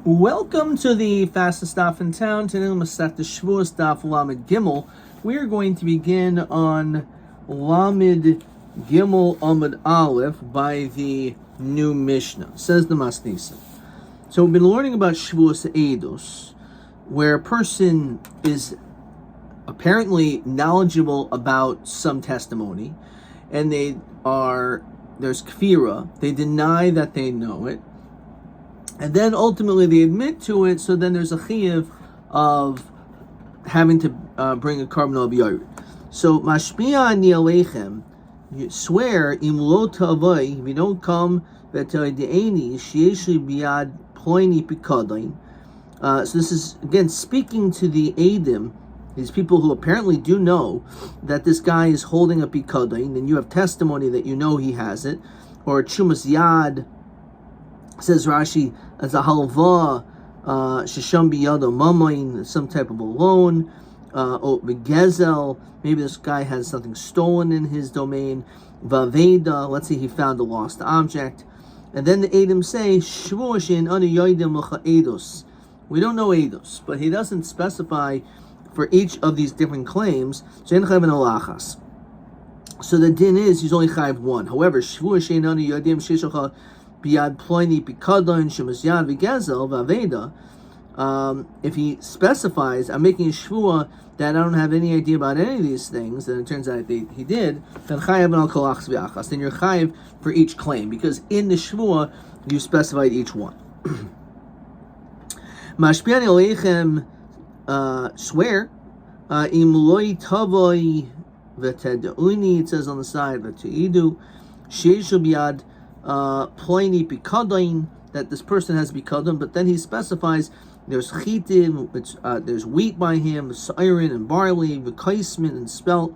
Welcome to the fastest daf in town. Today we'll start the Shavuot daf Lamed Gimel. We are going to begin on Lamed Gimel Amud Aleph by the new Mishnah. Says the Masnisa. So we've been learning about Shavuot Eidos, where a person is apparently knowledgeable about some testimony, and there's kfira. They deny that they know it. And then ultimately they admit to it, so then there's a chiyuv of having to bring a carbon of yared. So mashpia ani aleichem, you swear im lo tavai, if you don't come v'taydeini sheyeshli biad ploini pikadain. So this is again speaking to the Eidim, these people who apparently do know that this guy is holding a pikadain, and you have testimony that you know he has it, or chumas yad. Says Rashi, as a halva, shesham biyado mamain, some type of a loan, or begezel, maybe this guy has something stolen in his domain, vaveda, let's say he found a lost object, and then the Eidim say, shvuah she'en anu yodim l'cha eidos. We don't know eidos, but he doesn't specify for each of these different claims, she'en chayv en alachas. So the din is, he's only chayv one. However, shvuah she'en anu yodim sheshacha biad ploini pikadon shemas yad v'gezel v'aveda. If he specifies, I'm making a shvuah that I don't have any idea about any of these things, and it turns out he did, then chayav al kolachs v'achas. Then you're chayav for each claim, because in the shvuah you specified each one. Mashpiani aleichem, swear im loi tavoi v'tedauni. It says on the side v'teidu sheishu biad ploini pikadain, that this person has pikadon, but then he specifies there's chitim, there's wheat by him, siren and barley, v'kaismin and spelt,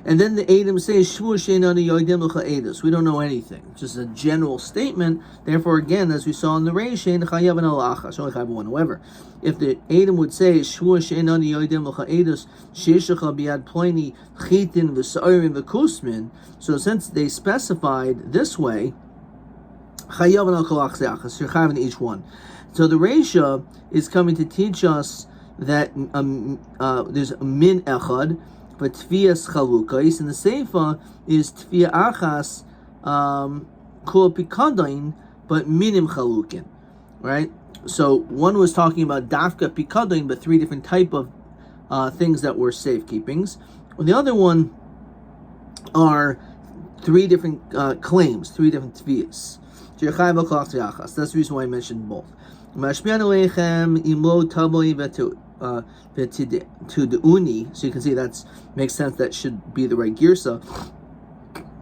and then the Eidim say shvuah she'en anu yodim l'cha eidos. We don't know anything, just a general statement. Therefore, again, as we saw in the Reish, she'en chayav en alachas, only chayav one. However, if the Eidim would say shvuah she'en anu yodim l'cha eidos sheishacha biad ploini chitin v'siren v'kusmin, so since they specified this way, chayav en al kolach zeachas, you're chayav in each one. So the Reisha is coming to teach us that there's a min echad, but tvias chalukais, and the seifa is tvia achas kol pikadain, but minim chalukin, right? So one was talking about dafka pikadain, but three different type of things that were safekeepings. The other one are three different claims, three different tvias. That's the reason why I mentioned both. To the uni, so you can see that makes sense. That should be the right girsa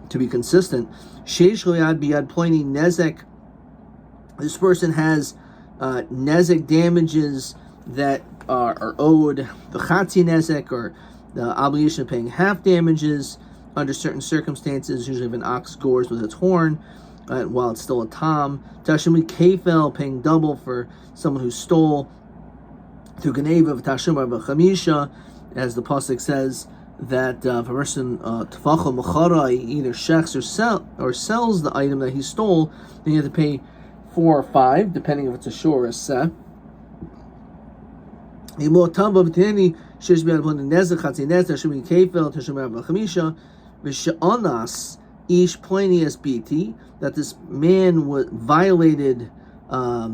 to be consistent. This person has nezek damages that are owed, the chatzi nezek, or the obligation of paying half damages under certain circumstances. Usually, if an ox gores with its horn while it's still a tom, tashumi kefel, paying double for someone who stole. Through Geneva Tashumar B'Chamisha, as the pasuk says, that if a person Tfachah Mecharai either shechs or sells the item that he stole, then you have to pay 4 or 5, depending if it's a shor or a seh. Ish Plinius BT, that this man violated a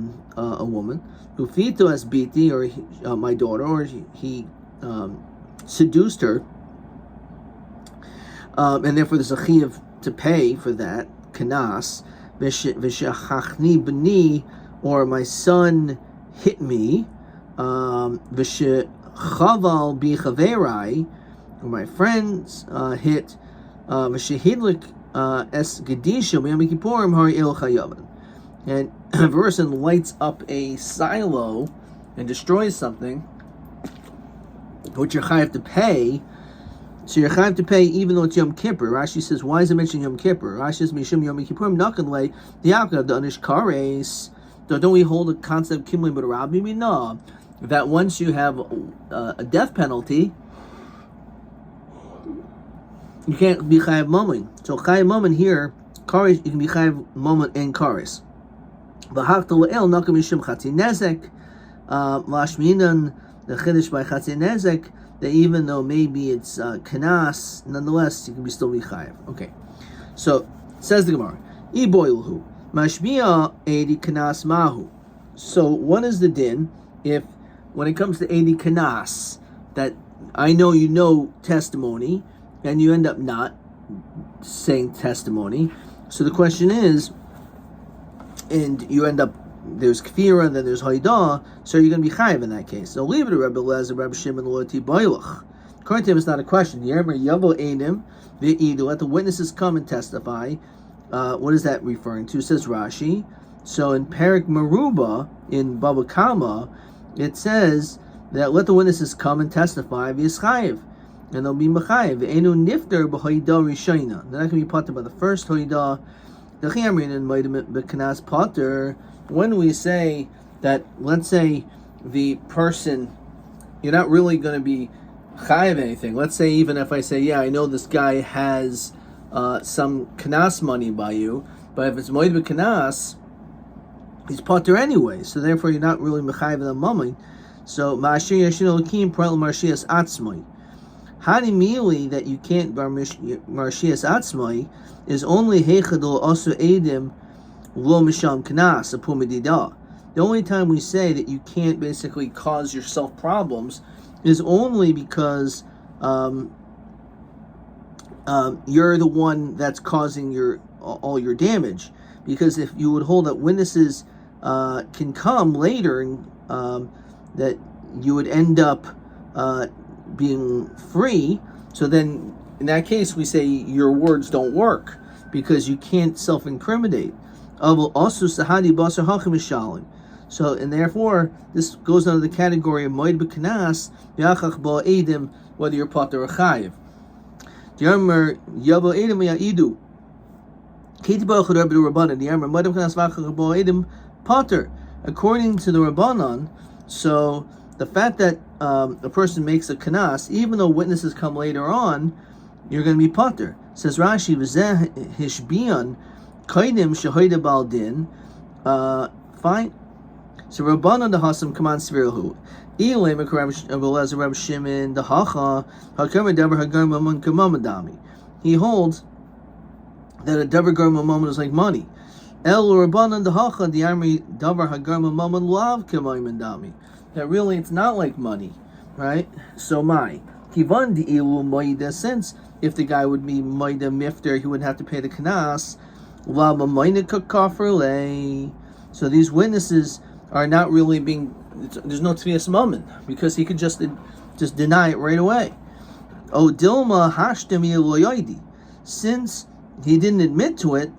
woman. Ufito as BT, or my daughter, or he seduced her, and therefore there's a chiyuv to pay for that. Kanas v'shechachni b'ni, or my son hit me. V'shechaval b'chaverai, or my friends hit. V'shehidlik es gedisha b'yom kippurim hari el chayavan. And if a person lights up a silo and destroys something, which you're chayav to pay, so you're chayav to pay even though it's Yom Kippur. Rashi says, why is it mentioned Yom Kippur? Rashi says, Mishum Yom Kippurim nakanle diakad the anish kares. Don't we hold a concept kimli but Rabbi mina that once you have a death penalty, you can't be chayav mammon. So chayav mammon here, kares, you can be chayav mammon and kares. V'haktal el nakam mishum chatzin nezek. Lashminan the chiddush by chatzin nezek, that even though maybe it's kanas, nonetheless you can still be chayiv. Okay, so says the Gemara, iboilhu mashmiya edi kanas mahu. So what is the din if, when it comes to edi kanas, that I know you know testimony and you end up not saying testimony? So the question is, and you end up, there's kfira, then there's haidah, so you're going to be chayiv in that case. So leave it to Rabbi Lezer, Rabbi Shimon, Loti Bailach. According to him, it's not a question. Yavo Eidim, V'idu, let the witnesses come and testify. What is that referring to? Says Rashi. So in Perik Maruba, in Baba Kama, it says that let the witnesses come and testify, v'yischayiv, and they'll be mechayiv. V'enu nifter b'haidah rishayna. They're not going to be potter by the first haidah. The chiyamrin in maidim b'kanas potter. When we say that, let's say the person, you're not really going to be chayiv anything. Let's say even if I say, yeah, I know this guy has some kanas money by you, but if it's moed b'kanas, he's potter anyway. So therefore, you're not really mechayiv the mummy. So ma'ashir yashin elokim pral marshias atzmai. Hani mili that you can't marshias atzmai is only heichadol also edim lo misham kanas apum medida. The only time we say that you can't basically cause yourself problems is only because you're the one that's causing all your damage. Because if you would hold that witnesses can come later, and that you would end up being free, so then in that case we say your words don't work because you can't self-incriminate. So, and therefore this goes under the category of moed b'kanas yachach ba edim, whether you're potter or chayiv. Di'amar yavo edim ya'idu kitibach Rabbi Rabbanan di'amar moed b'kanas v'achach ba edim potter, according to the Rabbanan. So the fact that a person makes a kanas, even though witnesses come later on, you're going to be potter. Says Rashi, v'zeh hishbiyan kaidim shehoida bal din. Fine. So Rabbanan the Hasam come on Svirhu. Elay Rabbi Rabbi Shimon the Hacha Hakam Davar Hagar Mamun Kamamadami. He holds that a Davar Gar Mamun is like money. El Rabbanan the Hacha the Army Davar Hagar Mamun Lav Kamamadami. That really it's not like money, right? So my Kivan the Ilu Maida, since if the guy would be Maida Mifter, he would have to pay the Kanas. Lama Maida Kafrle. So these witnesses are not really being, there's no tvias mammon, because he could just deny it right away. Oh, Dilma hashtemi loyidi, since he didn't admit to it,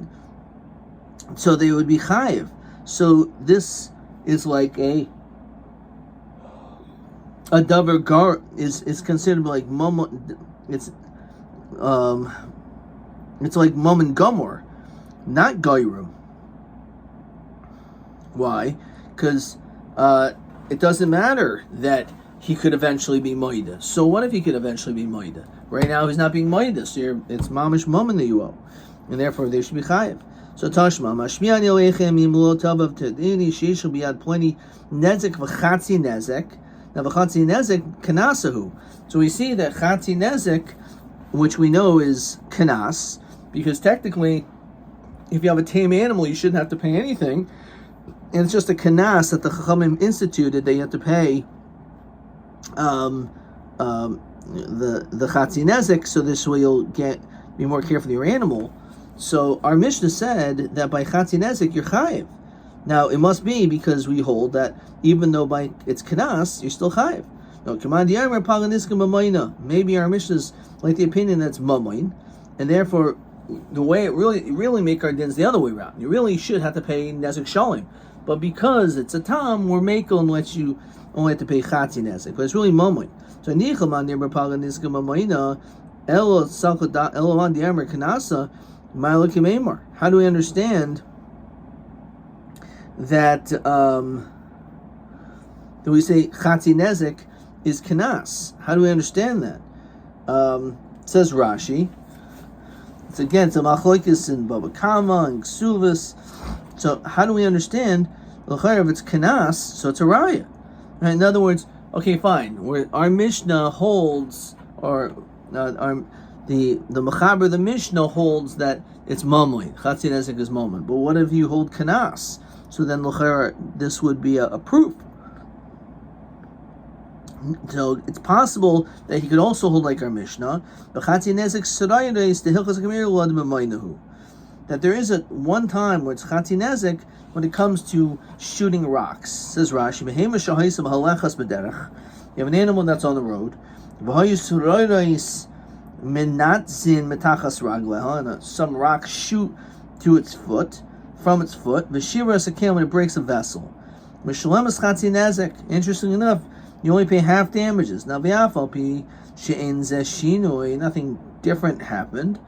so they would be chayiv. So this is like a davar gar is considered like mum. It's like mum and gomor, not gairum. Why? Because it doesn't matter that he could eventually be moida. So what if he could eventually be moida? Right now he's not being moida, so it's mamish mammon that you owe, and therefore they should be chayiv. So Tashma, mashmiyan yolechem imlo tavav tedini sheishul biyad plenty nezek v'chatzi nezek. Now v'chatzi nezek kanasahu. So we see that chatzi nezek, which we know is kanas, because technically, if you have a tame animal, you shouldn't have to pay anything. And it's just a kanas that the Chachamim instituted that you have to pay the chatzi nezek, so this way you'll be more careful with your animal. So our Mishnah said that by chatzi nezek you're chayiv. Now it must be because we hold that even though by it's kanas, you're still chayiv. No, maybe our Mishnah is like the opinion that's mamayin, and therefore the way it really make our dins the other way around. You really should have to pay nezek shalim. But because it's a tam, we're makel and let you only have to pay chatzi nezek. But it's really momoy. So nichaman near paga niska mamoina elo salkada elovan diamer kanasa ma'alokim emar. How do we understand that? Do we say chatzi nezek is kanas? How do we understand that? Says Rashi. It's a machlokes in Baba Kama and Ksuvas. So how do we understand if it's kanas? So it's a raya. Right? In other words, okay, fine. Our Mishnah holds, or the Mechaber, the Mishnah holds that it's mamli. Chatzi nezek is mamli. But what if you hold kanas? So then this would be a proof. So it's possible that he could also hold like our Mishnah. That there is one time where it's Chatzi nezek when it comes to shooting rocks. Says Rashi, you have an animal that's on the road, and some rocks shoot to its foot, from its foot, when it breaks a vessel. Interesting enough, you only pay half damages. Now, nothing different happened,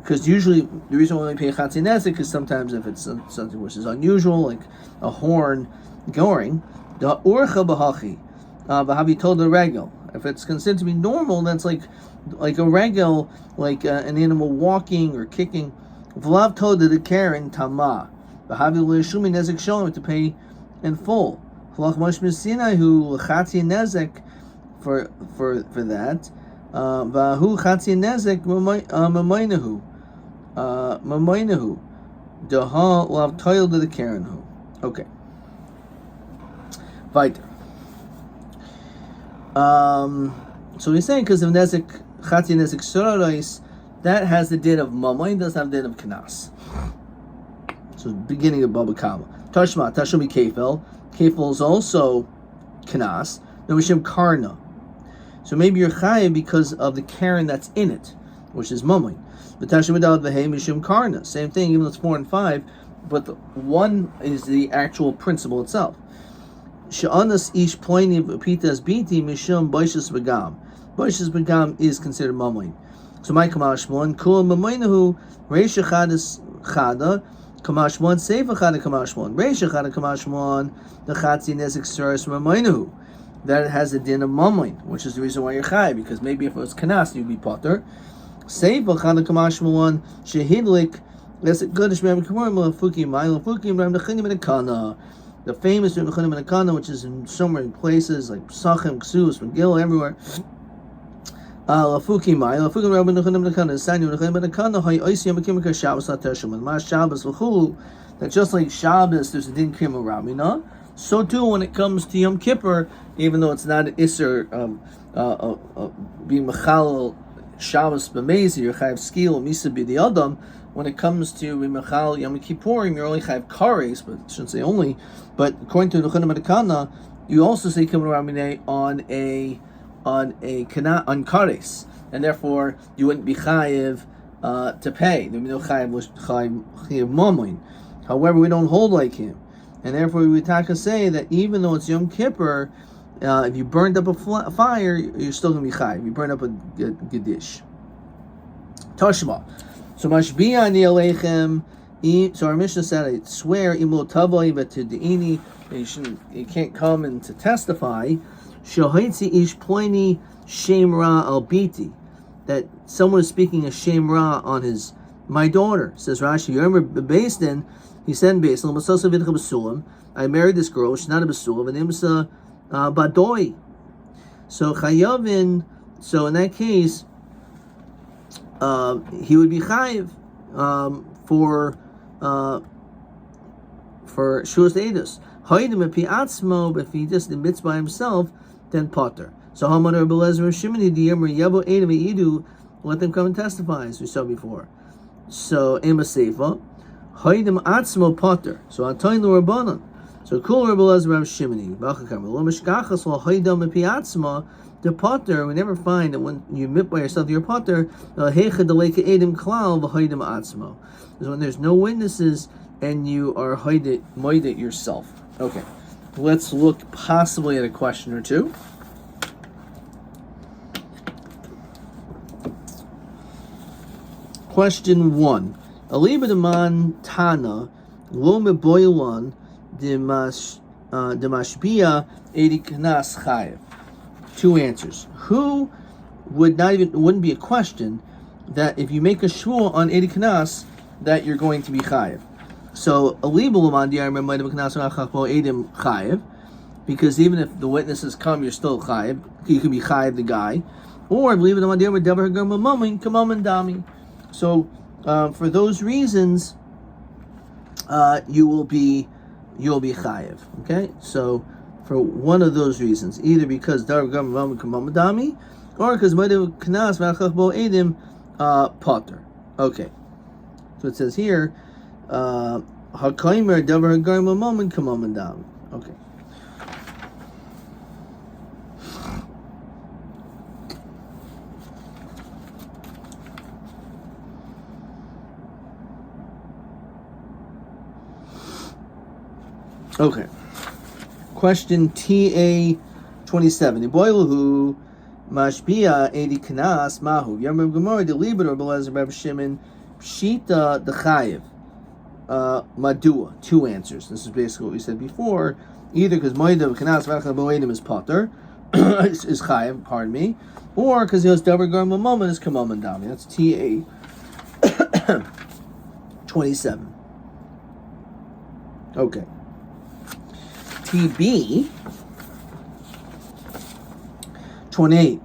because usually the reason we only pay chatzi nezek is sometimes if it's something which is unusual, like a horn going. The urcha b'hachi, b'havi told the regel. If it's considered to be normal, that's like a regel, like an animal walking or kicking. V'lav told the karen tama, b'havi l'shumi nezek shalom, to pay in full. V'lach mosh misinai hu chatzi nezek for that. V'hu chatzi nezek mamainahu. Mamainahu, Daha lav toil to the Karenhu. Okay. Weiter. So he's saying because of nezek chatzi nezek sorois, that has the din of mamain, doesn't have the din of kanas. So beginning of Baba Kama. Tashma tashumi kefel. Kefel is also kanas. No mishim karna. So maybe you're chayav because of the karen that's in it, which is mamain. Same thing, even though it's 4 and 5, but the one is the actual principle itself. Sha'anas ish ploini v'pitas biti mishum baishas begam. Baishas begam is considered mamain. So my kamashmon kul mamainahu reisha chadas chada kamashmon seifa chada kamashmon reisha chada kamashmon the chatzi nezek suras mamainahu. That it has a din of mamain, which is the reason why you're chay, because maybe if it was kanas you'd be potter. Seifa chada kamashmon shehidlik. That's a good Rabbi Fukim, Rabbi Chanim, the famous Rabbi Chanim, which is in so many places like Psachim, Ksus, Megillah, everywhere. Lafukim, Rabbi Chanim, Sanyu, Rabbi Chanim, Hay Oisiyam Kimika Shabbos Ateshum, and Mas Shabbos L'Chulu. That just like Shabbos, there's a din Kima Ramina. So too, when it comes to Yom Kippur, even though it's not an Isser being Mechal Shabbos B'Mezi or Chayav Skil Misa B'Di Adam. When it comes to Mechal Yom Kippurim, you only Chayav Kares, but I shouldn't say only. But according to the Chanim Adakana, you also say Kimmel Ramine on Kares, and therefore you wouldn't be Chayav to pay. There would be no Chayav Momoin. However, we don't hold like him, and therefore we would say that even though it's Yom Kippur, if you burned up a fire, you're still going to be Chayav. You burned up a Gedish. Toshma. So Mashbiya Ani Aleichem. So our Mishnah said, I swear, Imlo Tavoi V'Tidini, you can't come in to testify. Shohaitzi Ish Ploini Shem Ra Al Biti, that someone is speaking a Shem Ra on my daughter. Says Rashi, you remember Beis, he said in Beis, I married this girl, she's not a Basulam, and it was Badoi. So Chayavin, so in that case, he would be chayiv for shuas edus. Haidim epi atzmo, but if he just admits by himself, then potter. So Haman or Belezer Shimoni Diyamer Yavo Edom Eidu, let them come and testify, as we saw before. So Ema Seifa, Haidim atzmo potter. So Atayin the Rabbanon. So Kul Belezer Rav Shimoni Bachakam Lo Mishkachas Lo Haidim epi atzmo. The potter, we never find that when you admit by yourself you're a potter, is when there's no witnesses and you are moided yourself. Okay, let's look possibly at a question or two. Question 1. Aliba deman tana lo meboilan demashbia edi knas chayev. 2 answers. Who wouldn't be a question that if you make a shvuah on Edi Kanas that you're going to be chayiv. So a libel edim chayiv, because even if the witnesses come, you're still chayiv. You can be chayiv the guy, or believe it or dami. So for those reasons, you will be chayiv. Okay, so for one of those reasons, either because davar gam mamon dami, or because knas v'achach bo edim potter. Okay, so it says here. Hakaimer davar hagar mamon kamamon dami. Okay. Okay. Question TA 27. Iboilahu mashbia edi kanas mahu. Yamim gemara delibed or belezer Reb Shimon pshita dechayev. Madua. Two answers. This is basically what we said before. Either because moedav kanas v'achal boedim is potter, is chayev. Pardon me, or because he has davar gar mamon is kamamon dami. That's TA 27. Okay. TB 28.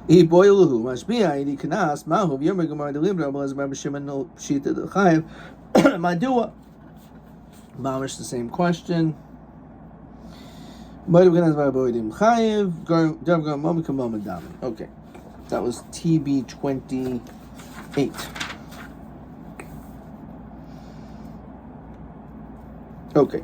E boiluhu mashbia edi kanas mahu v'yomer gemara delibra b'lezer Reb Shimon no pshita dechayev madua. Mamish the same question. Okay, that was TB 28. Okay.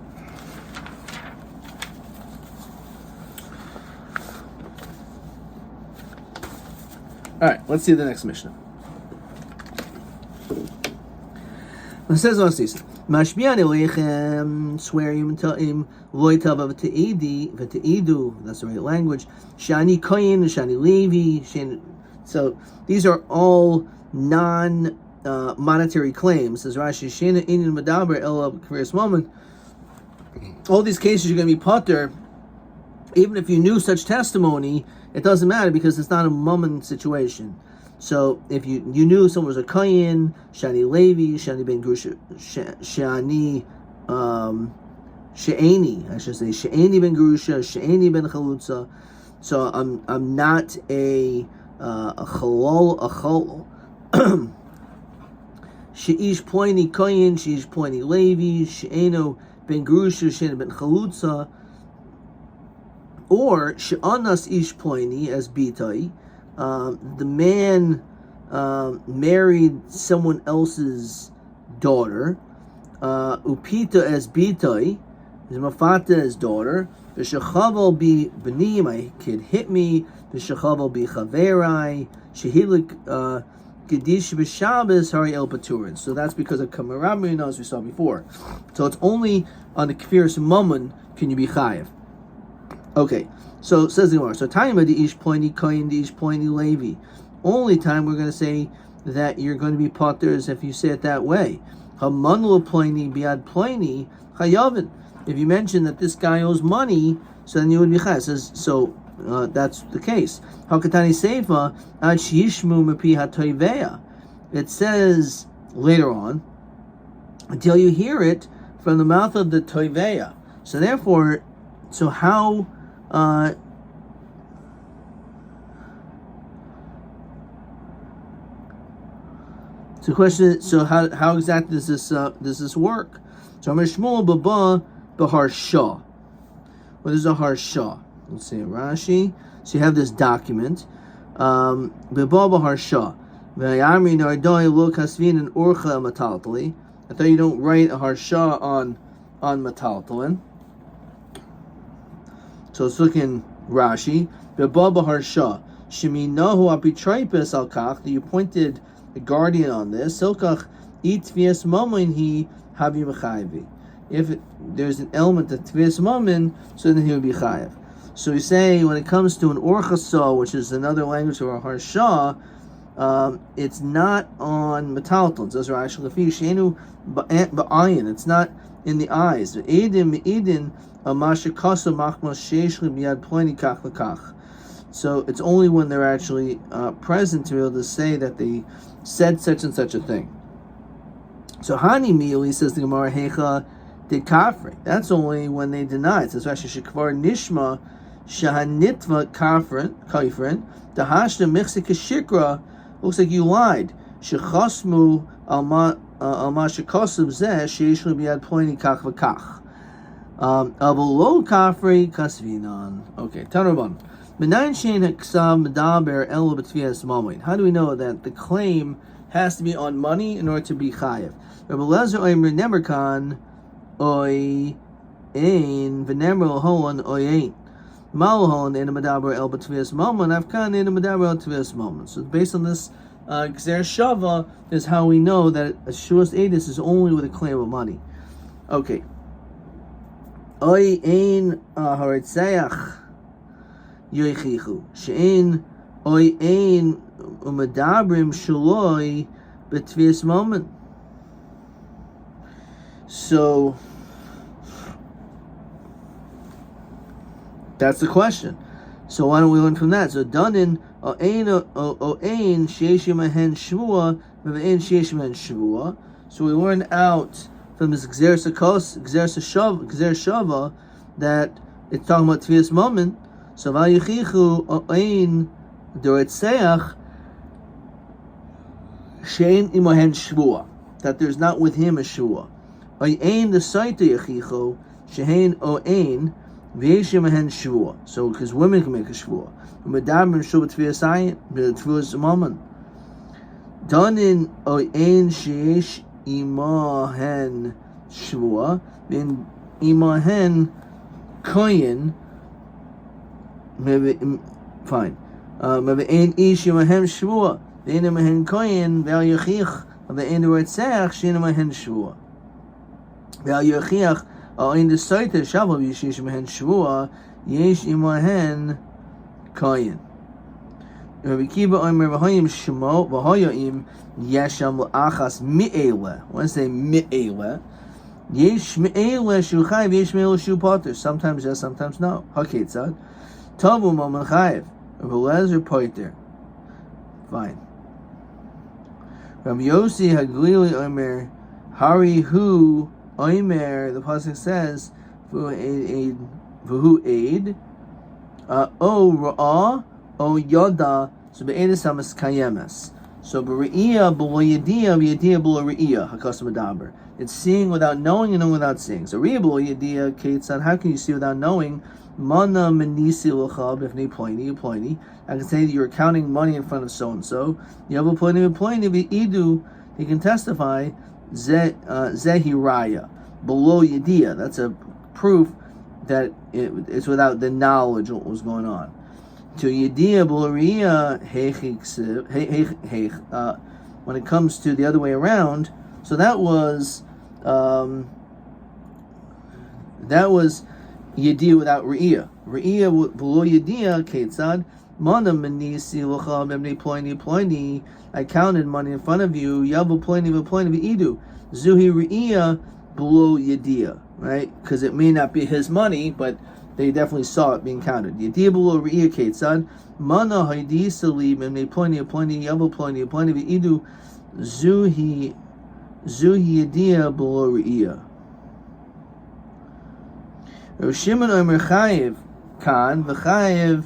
All right, let's see the next Mishnah. It says, Mashbian elechem, swear him ta'im, loitav v'te'idu, that's the right language, shani koyin, shani levi, so these are all non-monetary claims. Says Rashi, shena inin madaber ela k'veris moment. All these cases you're going to be potter, even if you knew such testimony, it doesn't matter because it's not a moment situation. So if you knew someone was a koyin, shani levi, shani ben grusha, shani she'eni, I should say she'eni ben grusha, she'eni ben chalutza. So I'm not a chalol. She'ish ploini koyin, she'ish ploini levi, she'eno ben grusha, she'eni ben chalutza. Or she'anas ish ploini as bitai. The man married someone else's daughter. Upita as bitai, his mafata as daughter. V'shechaval bi b'ni, my kid hit me. V'shechaval bi chaverai. Shehilik gedish b'shabbos hari el paturin. So that's because of kamarabin, as we saw before. So it's only on the kfiris mammon can you be chayev. Okay. So it says the Gemara. So time the ish pointy koyin, the ish pointy levi. Only time we're going to say that you're going to be potter is if you say it that way. Hamanlu pointy biad pointy chayavin. If you mention that this guy owes money, so then you would be chayav. Says so. That's the case. Hakatani seifa ad shishmu mepi hatoiveya. It says later on until you hear it from the mouth of the toiveya. So therefore, so how? So the question is, so how exactly does this work? So Amar Shmuel Baba Bahar Shah. What is a harsha? Let's see Rashi. So you have this document. Baba Bahar Shah. V'yamri nardoi lo kasvin and orcha mataltali. I thought you don't write a harsha on mataltalin. So it's looking Rashi. Bebaba harsha sheminahu apitripes al kach. That you appointed a guardian on this. Silkach it tvias mammon he havi mechayvi. If there's an element of tvias mammon, so then he would be chayiv. So we say when it comes to an orchasa, which is another language of a harsha, it's not on metalton. Those are actually shenu ba'ayin. It's not in the eyes. Edin. So it's only when they're actually present to be able to say that they said such and such a thing. So Hani immediately says the Gemara Hecha de Kafri. That's only when they deny it. So actually Shekvar Nishma Shahanitva Kafrin the Hashna Mixik Shikra. Looks like you lied. Shechasmu Alma Shekosub Zeh Sheishlu Biad Ploini Kach Vakach. Avolo Kafri Kasvinan. Okay, Tanurban. How do we know that the claim has to be on money in order to be chayev? Rabbi Lezer Omer Nemerkan Oy Ein V'Nemer Holon Oy Ein Malhon in a Medaber El B'Tvias Moment Afkan in a Medaber El Tvias Moment. So based on this Gzer Shava is how we know that a Shuas Edis is only with a claim of money. Okay. Oy Ein Haritzeach Yoichichu Shein Oy Ein Umadabrim Shaloi B'Tvias Moment. So that's the question. So why don't we learn from that? So Danin Oein Sheish Yemahen Shvua V'Ein Sheish Yemahen Shvua. So we learn out from this Gzer Shava that it's talking about Tvias Moment. So Vayichichu Oein Doretzeach Shein Imahen Shvua, that there's not with him a Shvua. Oein the Saita Yechichu Shein Oein V'Yesh Imahen Shvua. So because women can make a Shvua. Umedabrim Shvua Tvias Ayin Tvias Moment. Danin Oein Sheish Imahen Shvua Then Imahen Koyin. Maybe fine. Maybe ein ish yemahem shvua. Ve'en yemahen koyin ve'al yochich. Ve'en u'etzach she'en yemahen shvua. Ve'al yochich ein desoiter shavav yishish yemahen shvua yesh yemahen koyin. Rabbi Kiva omer v'hoyim shmo v'hoyim yesham l'achas mi'ele. When I say mi'ele, yesh mi'ele shu chayv yesh mi'ele shu potter. Sometimes yes, sometimes no. Haketzad. Tavu Maman Chayev. Rabbi Lezer Poiter. Fine. Rabbi Yossi Haglili Omer Hari Hu Omer. The pasuk says V'hu Aid O Ra'ah O Yoda. So Be'edis Hamas Kayemes. So B'Re'iyah B'lo Yediyah V'Yediyah B'lo Re'iyah Hakas Medaber. It's seeing without knowing and knowing without seeing. So Re'iyah B'lo Yediyah Ketzad. How can you see without knowing? Mana menisi l'chab if ne ploini. I can say that you're counting money in front of so and so. You have a ploini v'idu. He can testify zehi raya below yediyah. That's a proof that it's without the knowledge of what was going on. To yediyah below riyah when it comes to the other way around. So that was Yediyah without Re'iyah. Re'iyah below Yediyah, Ketzad, Mana Menisi L'cham Emne Ploini. I counted money in front of you, Yavu Ploini V'idu. Zuhi Re'iyah below Yediyah, right? Because it may not be his money, but they definitely saw it being counted. Yediyah below Re'iyah, Ketzad, Mana Haidi Salim Emne Ploini Yavu Ploini V'idu. Zuhi Yediyah below Re'iyah. Rav Shimon Omer Chayev Kan v'Chayev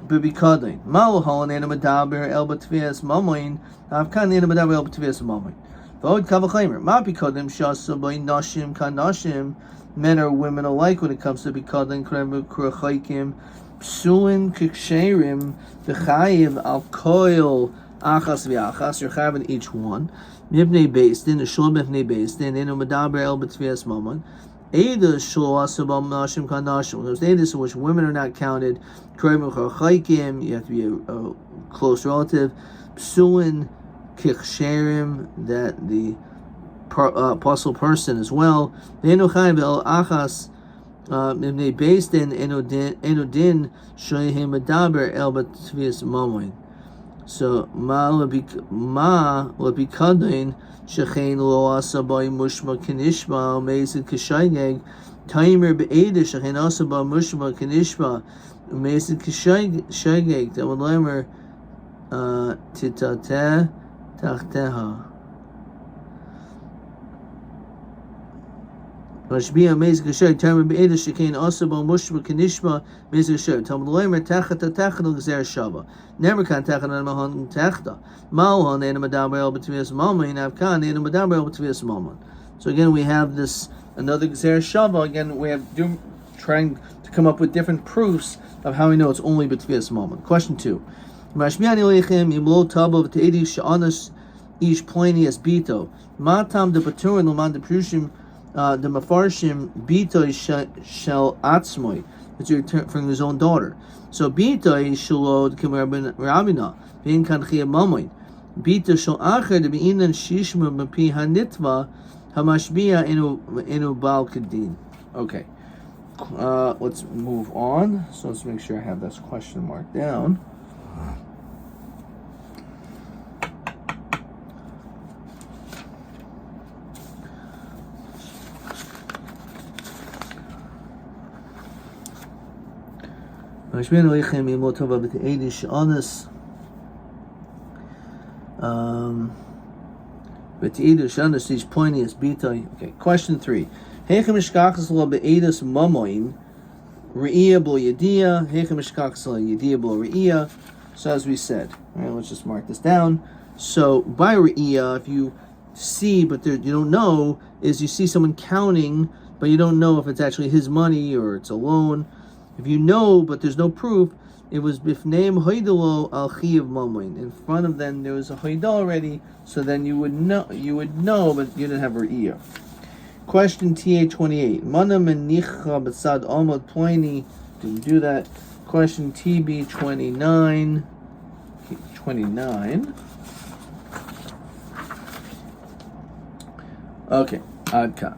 b'Bikadin. Malahol nena medaber el b'Tvias Mamoin. Avkan nena medaber el b'Tvias Mamoin. V'od kavachimer. Ma b'Kadim shasu b'I nashim kan nashim. Men or women alike when it comes to Bikadin krem kurachaykim. Psulin kiksherim v'Chayev al koil achas v'achas. You're having each one. Mibnei based in the shul mibnei based in nena medaber el b'Tvias Mamoin. Those Edis in which women are not counted. You have to be a close relative. Psulin kiksherim, that the apostle person as well. Achas based in enodin shoyim adaber el batvias mamoin. So ma labikadin shechein lo asabay mushma kanishma amazing kishayeg timer be'eda shechein asabay mushma kanishma amazing kishayeg that would lemer titate tachteha. Mashbiya mezek asher termin be'eda shekain asabo mushba kanishma mezek asher Talmud Leimer techata techata gzer shava never kan techata mahon techta malhon ena madaber el b'tvias mammon avkan ena madaber el b'tvias mammon. So again we have this another gzer shava. Again we have trying to come up with different proofs of how we know it's only b'tvias mammon. Question 2. Mashbiya nilechem imlo tabav te'edi she'anas ish pliny as bito matam de paturin l'man de prushim the mafarshim bitoy shel atzmoy, it's from his own daughter. So bitoy shalod k'merabin rabina v'in kan chiyah mamoy bito shel acher de b'inan shishma b'pi hanitva hamashbiya inu bal kedin. Okay, let's move on. So let's make sure I have this question marked down. Okay, question 3. So as we said, all right, let's just mark this down. So by re'iyah, if you see but you don't know, is you see someone counting but you don't know if it's actually his money or it's a loan. If you know, but there's no proof, it was bifneim hoidalo al chiyav mamoin. In front of them, there was a hoida already, so then you would know, but you didn't have re'iyah. Question TA28. Mana menicha b'tzad amod ploini. Didn't do that. Question TB29. 29. Okay, adka.